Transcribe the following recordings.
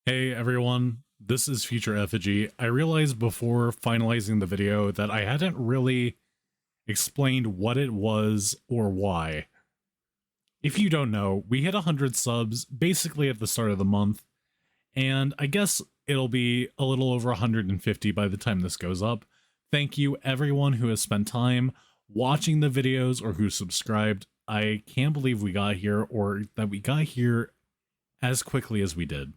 Hey everyone, this is Future Effigy. I realized before finalizing the video that I hadn't really explained what it was or why. If you don't know, we hit 100 subs basically at the start of the month, and I guess it'll be a little over 150 by the time this goes up. Thank you everyone who has spent time watching the videos or who subscribed. I can't believe we got here or that we got here as quickly as we did.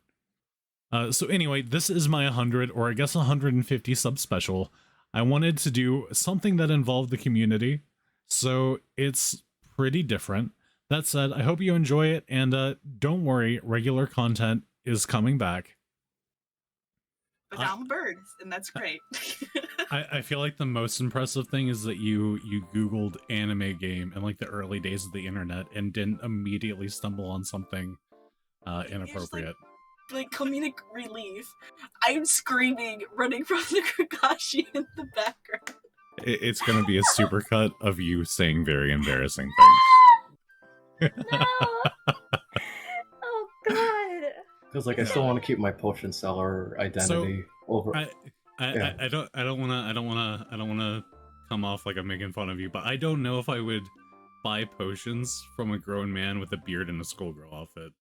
So anyway, this is my 100 or I guess 150 sub special. I wanted to do something that involved the community, so it's pretty different. That said, I hope you enjoy it, and don't worry, regular content is coming back. But I, now I'm birds, and that's great. I feel like the most impressive thing is that you Googled anime game in like the early days of the internet and didn't immediately stumble on something It's inappropriate. like comedic relief. I'm screaming, running from the Kakashi in the background. It's going to be a supercut of you saying very embarrassing things. No! Oh god! Because like I still want to keep my potion seller identity over. I, Yeah. I don't wanna come off like I'm making fun of you, but I don't know if I would buy potions from a grown man with a beard and a schoolgirl outfit.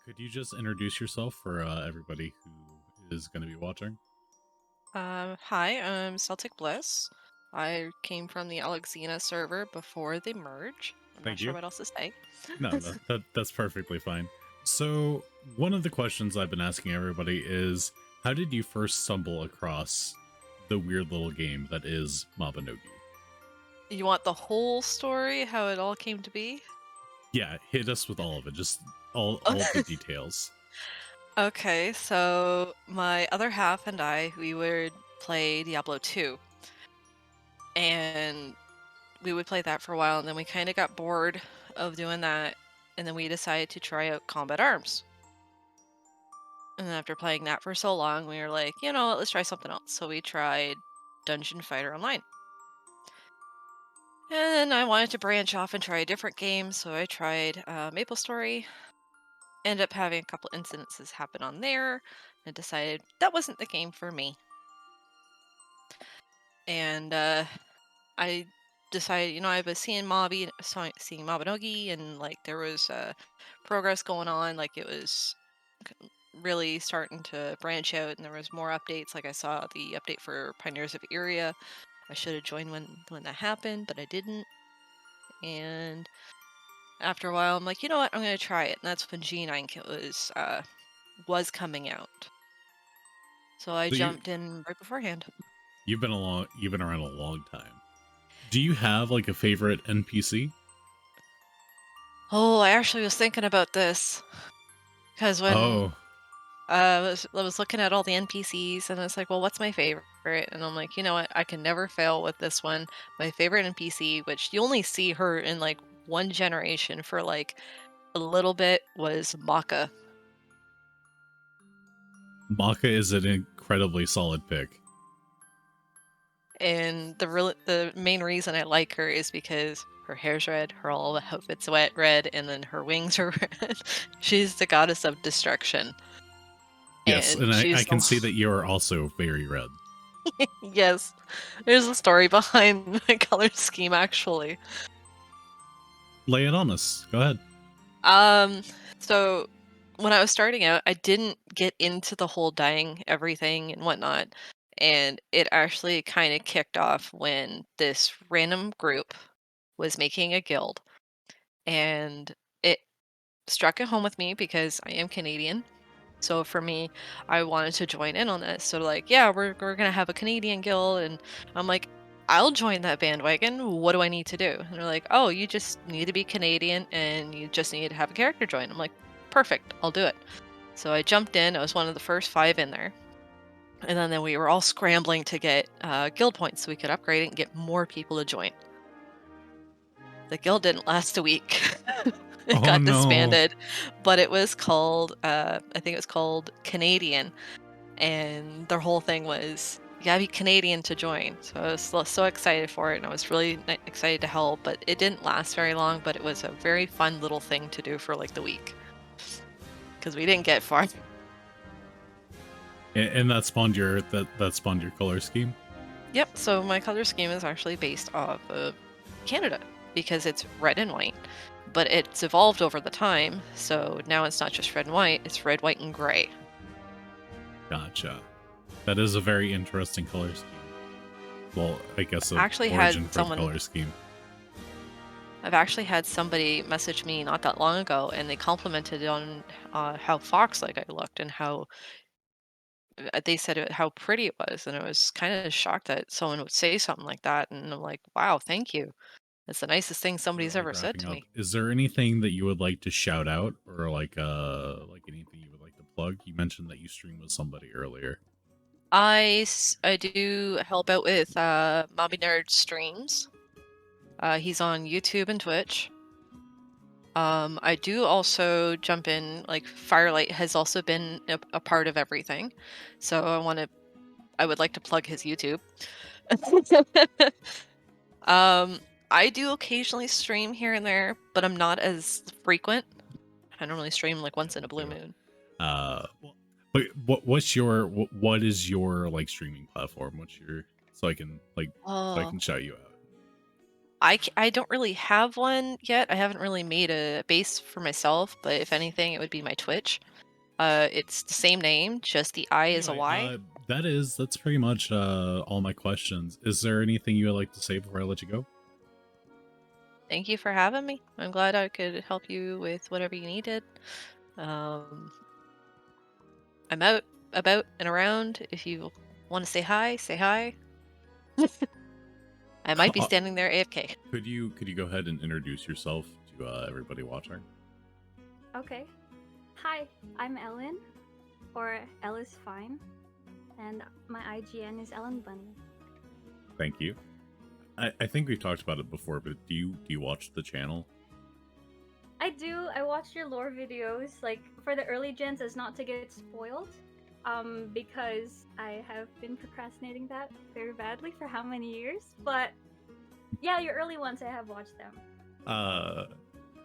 Could you just introduce yourself for everybody who is going to be watching? Hi, I'm Celtic Bliss. I came from the Alexina server before the merge. I'm not Thank sure you. what else to say. No, that's perfectly fine. So, one of the questions I've been asking everybody is, how did you first stumble across the weird little game that is Mabanogi? You want the whole story, how it all came to be? Yeah, hit us with all of it, just all the details. Okay, so my other half and I, we would play Diablo 2. And we would play that for a while, and then we kind of got bored of doing that, and then we decided to try out Combat Arms. And then after playing that for so long, we were like, you know what, let's try something else. So we tried Dungeon Fighter Online. And then I wanted to branch off and try a different game, so I tried Maple Story. Ended up having a couple incidences happen on there, and decided that wasn't the game for me. And I decided, you know, I was seeing seeing Mabanogi, and like there was progress going on, like it was really starting to branch out, and there was more updates. Like I saw the update for Pioneers of Iria. I should have joined when that happened, but I didn't. And after a while, I'm like, you know what? I'm gonna try it. And that's when G9 was coming out. So I So jumped in right beforehand. you've been around a long time. Do you have like a favorite NPC? Oh, I actually was thinking about this because when Oh, I was looking at all the NPCs, and it's like, well, what's my favorite? And I'm like, you know what? I can never fail with this one. My favorite NPC, which you only see her in like one generation for like a little bit, was Maka. Maka is an incredibly solid pick. And the main reason I like her is because her hair's red, her all the outfits wet red, and then her wings are red. She's the goddess of destruction. Yes, And and I she's can the see that you are also very red. yes. There's a story behind my color scheme actually. Lay it on us. Go ahead. Um so when I was starting out, I didn't get into the whole dyeing everything and whatnot. And it actually kind of kicked off when this random group was making a guild, and it struck it home with me because I am Canadian. So for me, I wanted to join in on this. So like, yeah, we're gonna have a Canadian guild, and I'm like, I'll join that bandwagon. What do I need to do? And they're like, oh, you just need to be Canadian and you just need to have a character join. I'm like, perfect, I'll do it. So I jumped in. I was one of the first 5 in there. And then we were all scrambling to get guild points so we could upgrade it and get more people to join. The guild didn't last a week. It Oh, got no. disbanded, but it was called, I think it was called Canadian, and their whole thing was you gotta be Canadian to join. So I was so excited for it, and I was really excited to help. But it didn't last very long. But it was a very fun little thing to do for like the week because we didn't get far. And that spawned your that spawned your color scheme. Yep. So my color scheme is actually based off of Canada because it's red and white. But it's evolved over the time, so now it's not just red and white, it's red, white, and gray. Gotcha. That is a very interesting color scheme. Well, I guess a Actually origin had for the color scheme. I've actually had somebody message me not that long ago, and they complimented on how fox-like I looked and how they said how pretty it was, and I was kind of shocked that someone would say something like that, and I'm like, wow, thank you. That's the nicest thing somebody's ever said to me. Is there anything that you would like to shout out, or like anything you would like to plug? You mentioned that you streamed with somebody earlier. I do help out with Mabanogi streams. He's on YouTube and Twitch. I do also jump in, like Firelight has also been a part of everything. So I would like to plug his YouTube. I do occasionally stream here and there, but I'm not as frequent. I normally stream like once in a blue moon. But what is your like streaming platform? What's your so I can shout you out. I don't really have one yet. I haven't really made a base for myself, but if anything, it would be my Twitch. It's the same name, just the I is a Y. That's pretty much all my questions. Is there anything you would like to say before I let you go? Thank you for having me. I'm glad I could help you with whatever you needed. I'm out, about, and around. If you want to say hi, say hi. I might be standing there AFK. Could you go ahead and introduce yourself to everybody watching? Okay. Hi, I'm Ellen, or Elle is fine, and my IGN is Ellen Bunny. Thank you. I think we've talked about it before, but do you watch the channel? I do. I watch your lore videos, like for the early gens, as not to get spoiled. Because I have been procrastinating that very badly for how many years? But yeah, your early ones, I have watched them.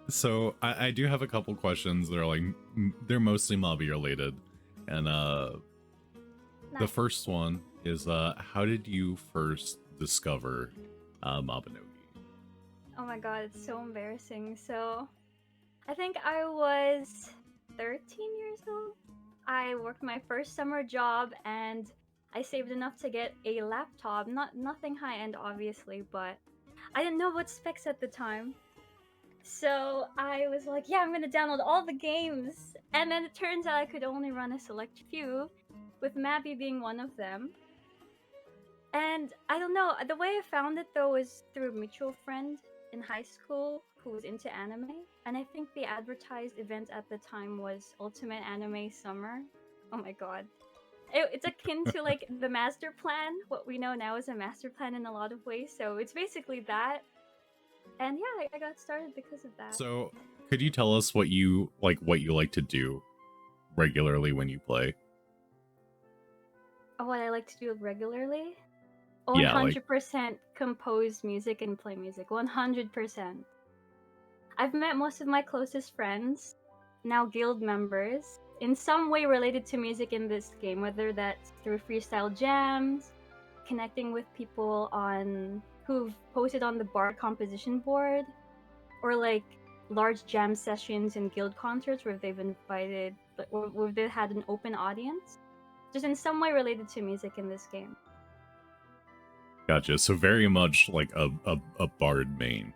So I do have a couple questions. They're mostly Mobby related, and Nice. The first one is how did you first discover Mabanogi? Oh my god, it's so embarrassing. So, I think I was 13 years old. I worked my first summer job and I saved enough to get a laptop. Nothing high-end, obviously, but I didn't know what specs at the time. So I was like, yeah, I'm gonna download all the games. And then it turns out I could only run a select few, with Mabby being one of them. And I don't know, the way I found it though was through a mutual friend in high school who was into anime. And I think the advertised event at the time was Ultimate Anime Summer. Oh my god. It's akin to like the master plan, what we know now is a master plan in a lot of ways. So it's basically that. And yeah, I got started because of that. So could you tell us what you like to do regularly when you play? Oh, what I like to do regularly? Yeah, 100% compose music and play music. 100%. I've met most of my closest friends, now guild members, in some way related to music in this game, whether that's through freestyle jams, connecting with people who've posted on the Bard composition board, or like large jam sessions and guild concerts where they've invited, where they had an open audience. Just in some way related to music in this game. Gotcha. So very much like a bard main.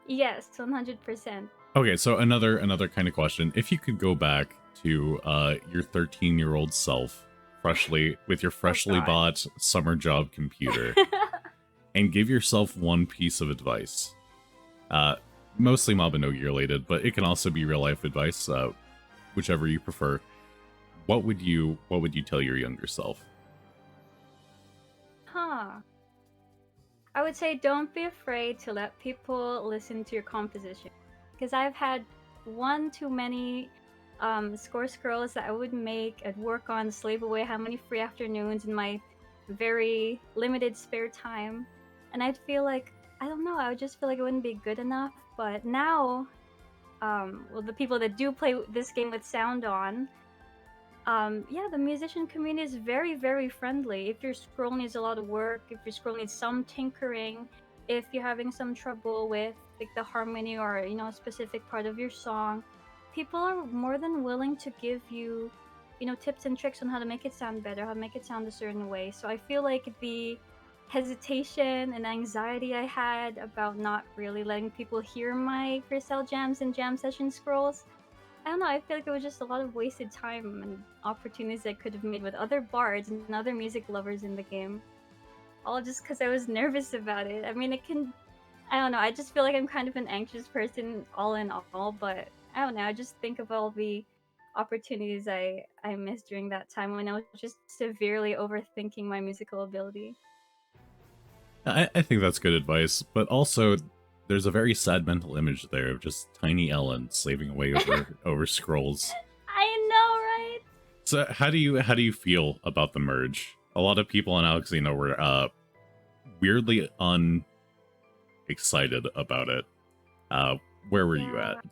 Yes, 100%. Okay, so another kind of question. If you could go back to your 13-year-old self, with your freshly God. bought summer job computer, and give yourself one piece of advice, mostly Mabanogi related, but it can also be real life advice, whichever you prefer. What would you tell your younger self? Huh. I would say don't be afraid to let people listen to your composition. Because I've had one too many score scrolls that I would make, I'd work on, slave away how many free afternoons in my very limited spare time. And I'd feel like, I don't know, I would just feel like it wouldn't be good enough. But now, well, the people that do play this game with sound on, yeah, the musician community is very, very friendly. If your scroll needs a lot of work, if your scroll needs some tinkering, if you're having some trouble with like the harmony or a specific part of your song, people are more than willing to give you, tips and tricks on how to make it sound better, how to make it sound a certain way. So I feel like the hesitation and anxiety I had about not really letting people hear my freestyle jams and jam session scrolls, I don't know, I feel like it was just a lot of wasted time and opportunities I could have made with other bards and other music lovers in the game. All just because I was nervous about it. I mean, I don't know, I just feel like I'm kind of an anxious person all in all, but I don't know, I just think of all the opportunities I missed during that time when I was just severely overthinking my musical ability. I think that's good advice, but also there's a very sad mental image there of just tiny Ellen slaving away over scrolls. I know, right? So how do you feel about the merge? A lot of people in Alexina were weirdly unexcited about it. Where were you at?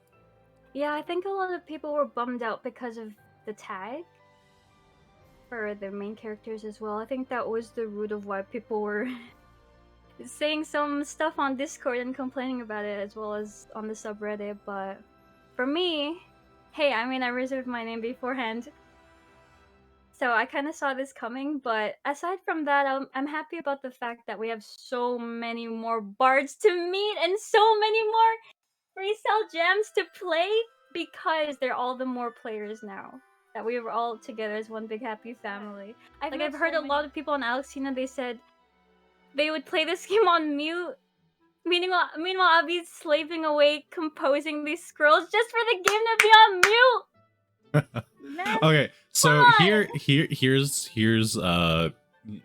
Yeah, I think a lot of people were bummed out because of the tag for their main characters as well. I think that was the root of why people were saying some stuff on Discord and complaining about it, as well as on the subreddit. But for me, hey, I mean, I reserved my name beforehand, so I kind of saw this coming. But aside from that, I'm happy about the fact that we have so many more bards to meet and so many more freestyle jams to play, because they're all the more players now. That we were all together as one big happy family. I've heard a lot of people on Alexina, they said they would play this game on mute. Meanwhile, I'll be slaving away composing these scrolls just for the game to be on mute. Man, Okay, so on. here's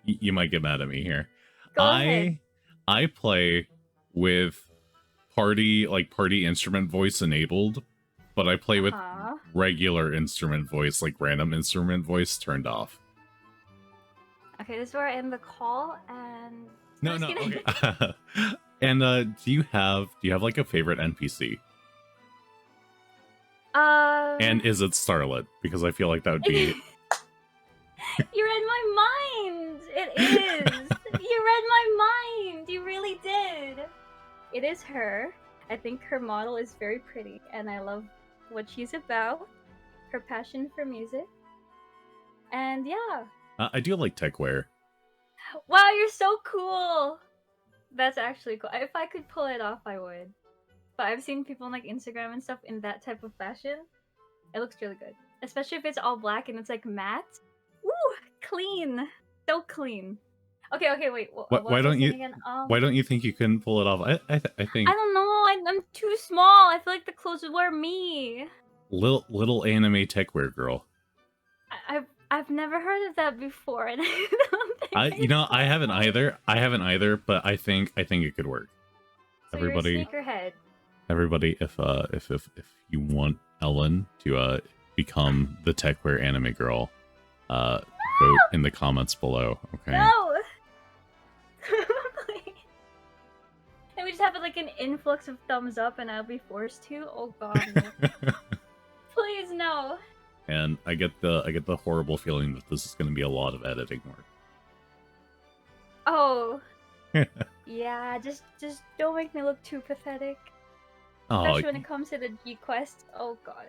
you might get mad at me here. Go ahead. I play with party instrument voice enabled, but I play with regular instrument voice, like random instrument voice, turned off. Okay, this is where I end the call, and No, okay. And do you have like a favorite NPC? And is it Starlet? Because I feel like that would be. You read my mind. It is. You read my mind. You really did. It is her. I think her model is very pretty, and I love what she's about. Her passion for music. And yeah. I do like techwear. Wow, you're so cool. That's actually cool. If I could pull it off, I would. But I've seen people on like Instagram and stuff in that type of fashion. It looks really good. Especially if it's all black and it's like matte. Ooh, clean. So clean. Okay, wait. Why don't you think you couldn't pull it off? I think. I don't know. I'm too small. I feel like the clothes would wear me. Little anime techwear girl. I've never heard of that before, and I don't think I haven't either, but I think it could work. So Everybody, you're a sneakerhead. Everybody, if you want Ellen to become the techwear anime girl, vote in the comments below. Okay. No. And we just have like an influx of thumbs up, and I'll be forced to. Oh God. No. Please no. And I get the horrible feeling that this is going to be a lot of editing work. Oh. Yeah, just don't make me look too pathetic. Oh, especially when it comes to the G quest. Oh God.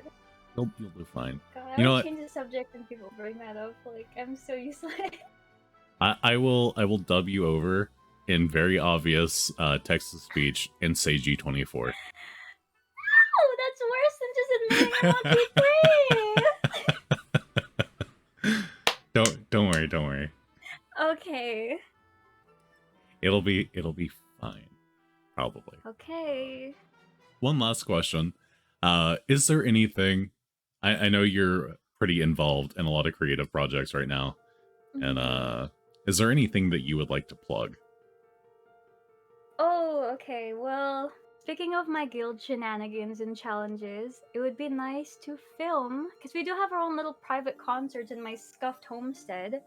You'll do fine. God, You know I what? change the subject and people bring that up. Like, I'm so useless. I will dub you over in very obvious text to speech and say G24. Oh, that's Mabanogi, please! Don't worry. Okay. It'll be fine. Probably. Okay. One last question. Is there anything, I know you're pretty involved in a lot of creative projects right now, and is there anything that you would like to plug? Oh, okay. Well, speaking of my guild shenanigans and challenges, it would be nice to film, because we do have our own little private concerts in my scuffed homestead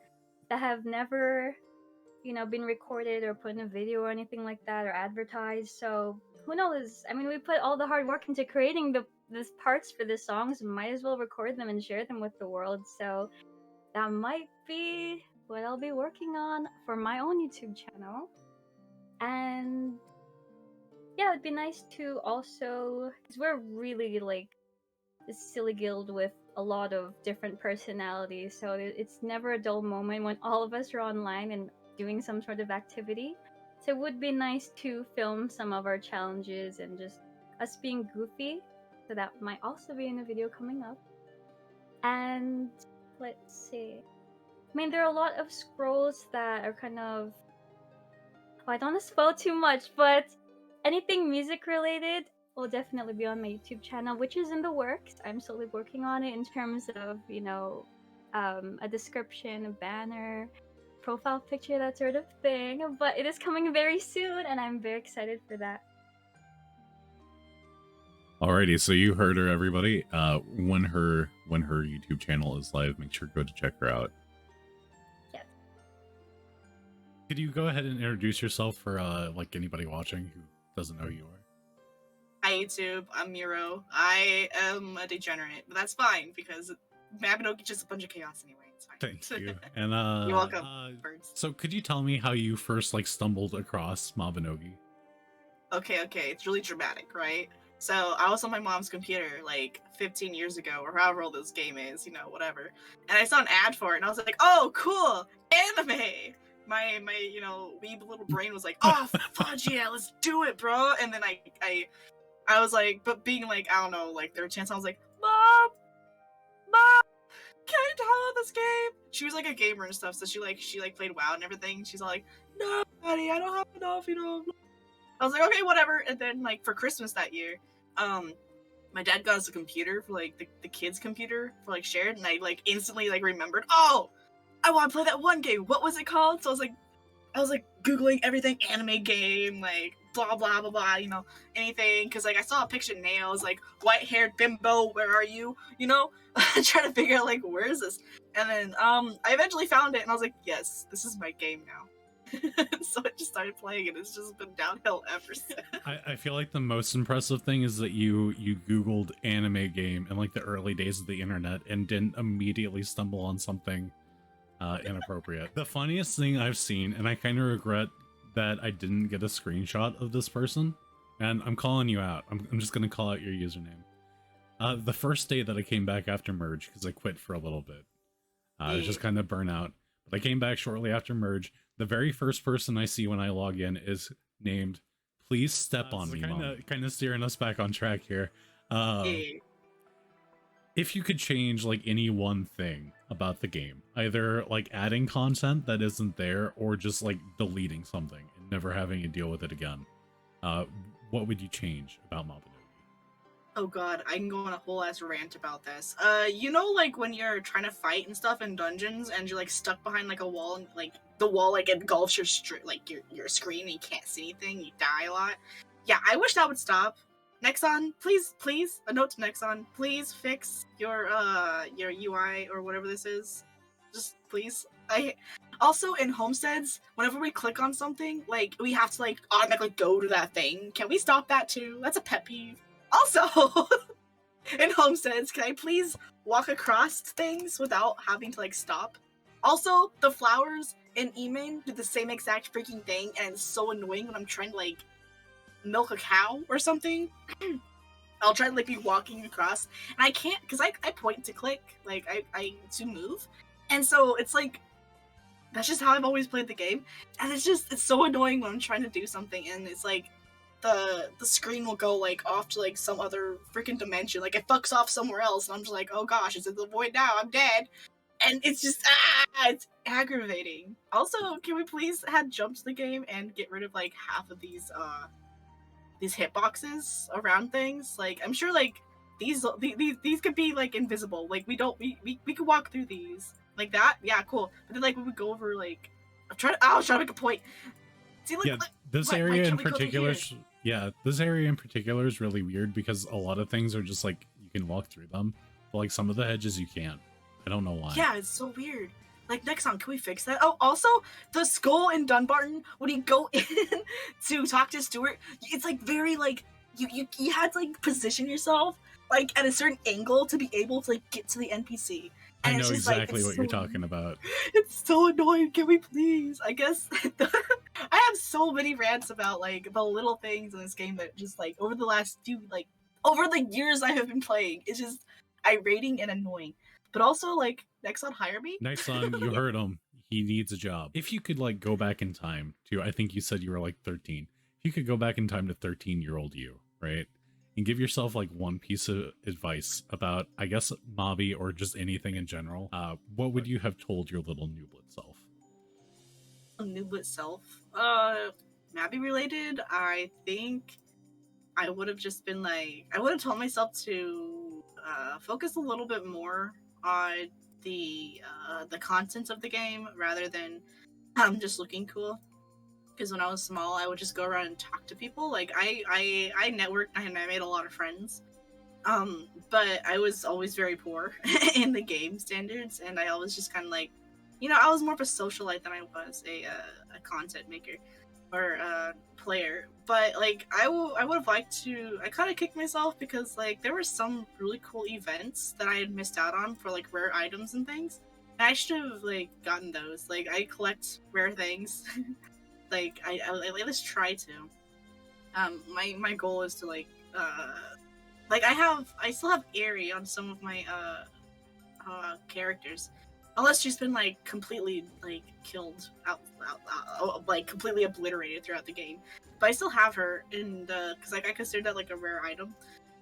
that have never, been recorded or put in a video or anything like that or advertised. So who knows? I mean, we put all the hard work into creating these parts for the songs. Might as well record them and share them with the world. So that might be what I'll be working on for my own YouTube channel. And yeah, it'd be nice to also, because we're really like this silly guild with a lot of different personalities, so it's never a dull moment when all of us are online and doing some sort of activity. So it would be nice to film some of our challenges and just us being goofy. So that might also be in a video coming up. And let's see. I mean, there are a lot of scrolls that are kind of. Well, I don't want to spoil too much, but anything music related will definitely be on my YouTube channel, which is in the works. I'm slowly working on it in terms of, a description, a banner, profile picture, that sort of thing. But it is coming very soon, and I'm very excited for that. Alrighty, so you heard her, everybody. When her YouTube channel is live, make sure to go to check her out. Yes. Could you go ahead and introduce yourself for like anybody watching who doesn't know who you are? Hi YouTube, I'm Miro. I am a degenerate, but that's fine because Mabanogi is just a bunch of chaos anyway. It's fine. Thank you. And You're welcome, birds. So could you tell me how you first like stumbled across Mabanogi? Okay, it's really dramatic, right? So I was on my mom's computer like 15 years ago, or however old this game is, whatever. And I saw an ad for it, and I was like, "Oh, cool, anime!" My weeb little brain was like, "Oh, fudge yeah, let's do it, bro!" And then I was like, but being like, I don't know, like third chance, I was like, Mom, can I download this game? She was like a gamer and stuff, so she played WoW and everything. She's all like, "No, Daddy, I don't have enough, I was like, okay, whatever. And then like for Christmas that year, my dad got us a computer for like the kids' computer for like shared, and I like instantly like remembered, oh, I want to play that one game. What was it called? So I was like Googling everything, anime game, like blah blah blah blah, anything, because like I saw a picture of nails, like white-haired bimbo, where are you? Trying to figure out like where is this, and then I eventually found it, and I was like, yes, this is my game now. So I just started playing, and it's just been downhill ever since. I feel like the most impressive thing is that you Googled anime game in like the early days of the internet and didn't immediately stumble on something inappropriate. The funniest thing I've seen, and I kind of regret that I didn't get a screenshot of this person, and I'm calling you out. I'm just gonna call out your username. The first day that I came back after merge, because I quit for a little bit, I was just kind of burnt out. But I came back shortly after merge. The very first person I see when I log in is named "Please Step on Me," kind of steering us back on track here. If you could change like any one thing about the game, either like adding content that isn't there or just like deleting something and never having to deal with it again, what would you change about Mabanogi? Oh god, I can go on a whole ass rant about this. Like when you're trying to fight and stuff in dungeons and you're like stuck behind like a wall, and like the wall like engulfs your your screen and you can't see anything, you die a lot. Yeah, I wish that would stop. Nexon, please, a note to Nexon, please fix your UI or whatever this is. Just please. I also in homesteads, whenever we click on something, like we have to like automatically go to that thing. Can we stop that too? That's a pet peeve. Also, in homesteads, can I please walk across things without having to like stop? Also, the flowers in Emain do the same exact freaking thing, and it's so annoying when I'm trying to like milk a cow or something. I'll try to like be walking across, and I can't because I point to click, like I to move, and so it's like that's just how I've always played the game, and it's so annoying when I'm trying to do something, and it's like the screen will go like off to like some other freaking dimension. Like it fucks off somewhere else, and I'm just like, oh gosh, it's in the void now. I'm dead, and it's just it's aggravating. Also, can we please add jump to the game and get rid of like half of these hitboxes around things? Like I'm sure like these could be like invisible. Like we could walk through these like that. Yeah, cool. But then like when we go over like I was trying to make a point. See, like, Yeah, this why area in can't we go through particular, here? yeah, this area in particular is really weird because a lot of things are just like you can walk through them, but like some of the hedges you can't. I don't know why. Yeah, it's so weird. Like next time, can we fix that? Oh, also the skull in Dunbarton when you go in to talk to Stuart, it's like very like you had to like position yourself like at a certain angle to be able to like get to the NPC. I And know it's just, like, exactly it's what you're so- talking about. It's so annoying. Can we please? I guess I have so many rants about like the little things in this game that just like over the years I have been playing, it's just irating and annoying. But also like Nexon hire me. Nice son, you heard him. He needs a job. If you could like go back in time to, I think you said you were like 13. If you could go back in time to 13-year-old you, right? And give yourself like one piece of advice about, I guess, Mobby or just anything in general, what would you have told your little nooblet self? Nooblet self. Mabby related, I think I would have just been like I would have told myself to focus a little bit more on the content of the game rather than just looking cool. Because when I was small, I would just go around and talk to people. Like I networked and I made a lot of friends. But I was always very poor in the game standards, and I always just kind of like, I was more of a socialite than I was a content maker or a player. But like I would have liked to. I kind of kicked myself because like there were some really cool events that I had missed out on for like rare items and things. And I should have like gotten those. Like I collect rare things. Like I at least try to. My goal is to like I still have Aerie on some of my characters, unless she's been like completely like killed out like completely obliterated throughout the game. But I still have her in the because like I consider that like a rare item.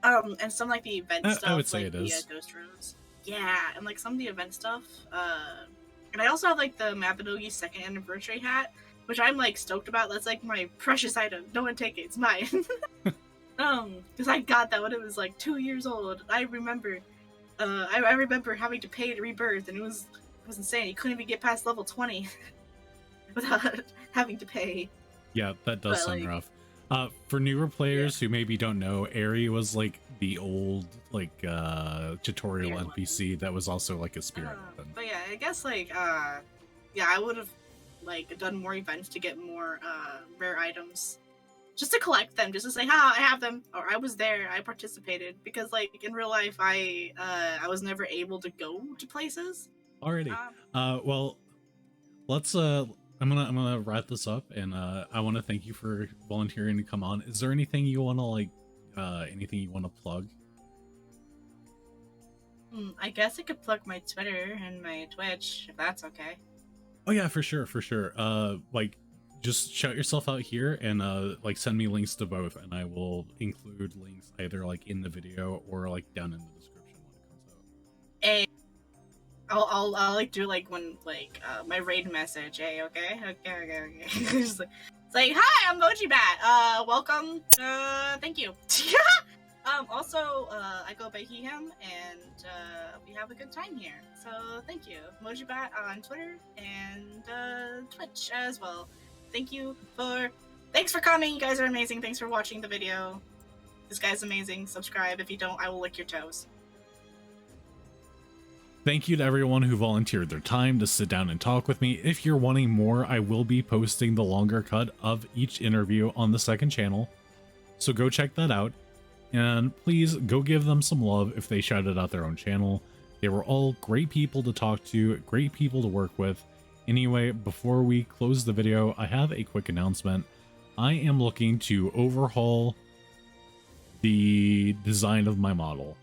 And some like the event stuff. I would say like it is. The Ghost Rose. Yeah, and like some of the event stuff. And I also have like the Mabanogi 2nd anniversary hat, which I'm like stoked about. That's like my precious item. No one take it. It's mine. Because I got that when it was like 2 years old. I remember, I remember having to pay to rebirth, and it was insane. You couldn't even get past level 20 without having to pay. Yeah, that does But, sound like- rough. For newer players who maybe don't know, Aerie was like the old like tutorial Spirit NPC that was also like a spirit weapon. But yeah, I guess like yeah, I would have like done more events to get more rare items. Just to collect them, just to say, "Ha, I have them," or "I was there, I participated." Because, like, in real life, I was never able to go to places. Alrighty. Um, Well, let's I'm gonna wrap this up, and I want to thank you for volunteering to come on. Is there anything you want to like, anything you want to plug? I guess I could plug my Twitter and my Twitch, if that's okay. Oh yeah, for sure. Like, just shout yourself out here and like send me links to both, and I will include links either like in the video or like down in the description when it comes out. I'll like do like when like my raid message. Hey, okay. Just like, it's like, hi, I'm Moji Bat. Welcome. Thank you. Also, I go by he him, and we have a good time here. So thank you, Moji Bat on Twitter and Twitch as well. Thanks for coming. You guys are amazing. Thanks for watching the video. This guy's amazing. Subscribe. If you don't, I will lick your toes. Thank you to everyone who volunteered their time to sit down and talk with me. If you're wanting more, I will be posting the longer cut of each interview on the second channel, so go check that out. And please go give them some love if they shouted out their own channel. They were all great people to talk to, great people to work with. Anyway, before we close the video, I have a quick announcement. I am looking to overhaul the design of my model.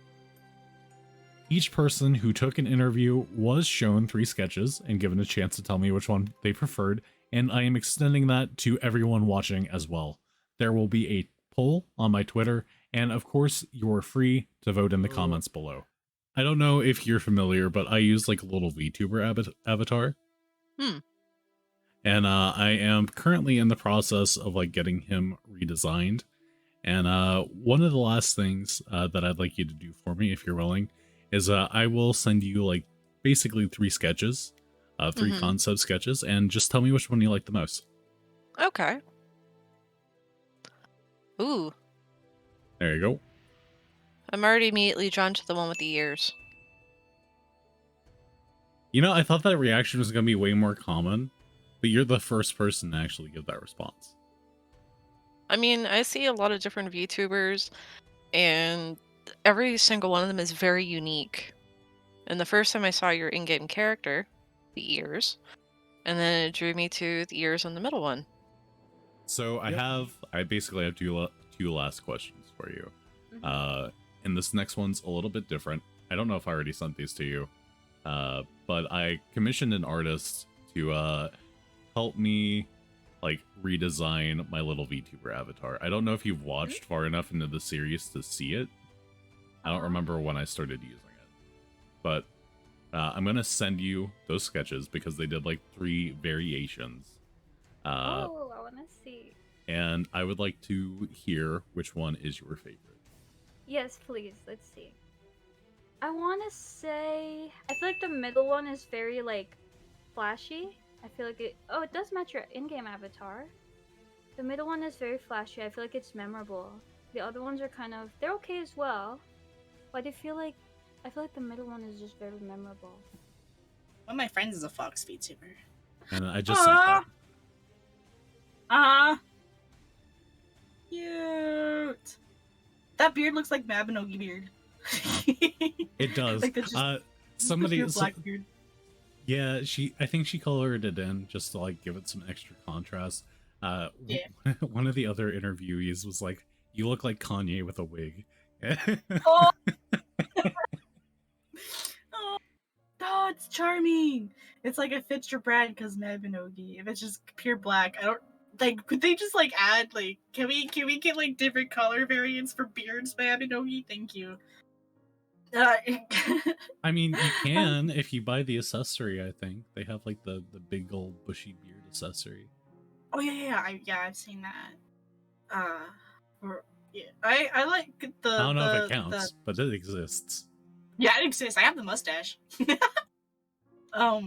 Each person who took an interview was shown 3 sketches and given a chance to tell me which one they preferred, and I am extending that to everyone watching as well. There will be a poll on my Twitter, and of course, you're free to vote in the comments below. I don't know if you're familiar, but I use like a little VTuber avatar. And I am currently in the process of like getting him redesigned. And one of the last things that I'd like you to do for me, if you're willing, is I will send you like basically 3 sketches, 3 concept sketches, and just tell me which one you like the most. Okay. Ooh. There you go. I'm already immediately drawn to the one with the ears. You know, I thought that reaction was going to be way more common, but you're the first person to actually give that response. I mean, I see a lot of different VTubers, and every single one of them is very unique. And the first time I saw your in-game character, the ears, and then it drew me to the ears on the middle one. So I basically have two last questions for you. And this next one's a little bit different. I don't know if I already sent these to you, but I commissioned an artist to help me like redesign my little VTuber avatar. I don't know if you've watched far enough into the series to see it. I don't remember when I started using it, but I'm gonna send you those sketches because they did like 3 variations. I want to see. And I would like to hear which one is your favorite. Yes, please. Let's see. I want to say... I feel like the middle one is very, like, flashy. I feel like it... Oh, it does match your in-game avatar. The middle one is very flashy. I feel like it's memorable. The other ones are kind of... They're okay as well. But I feel like the middle one is just very memorable. One of my friends is a Fox VTuber. And I just sent that. Cute. That beard looks like Mabanogi beard. It does. Like just, somebody black beard. Yeah, I think she colored it in just to like give it some extra contrast. One of the other interviewees was like, "You look like Kanye with a wig." Oh. Oh, it's charming. It's like it fits your brand because Mabanogi. If it's just pure black, I don't like. Could they just like add like? Can we get like different color variants for beards, Mabanogi? Thank you. I mean, you can if you buy the accessory. I think they have like the big old bushy beard accessory. Oh yeah, I've seen that. I like the. I don't know if it counts, but it exists. Yeah, it exists. I have the mustache. But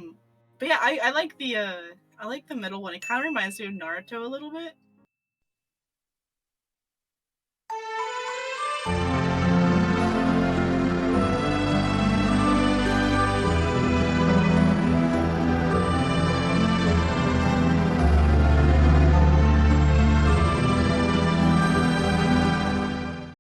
yeah, I like the middle one. It kind of reminds me of Naruto a little bit.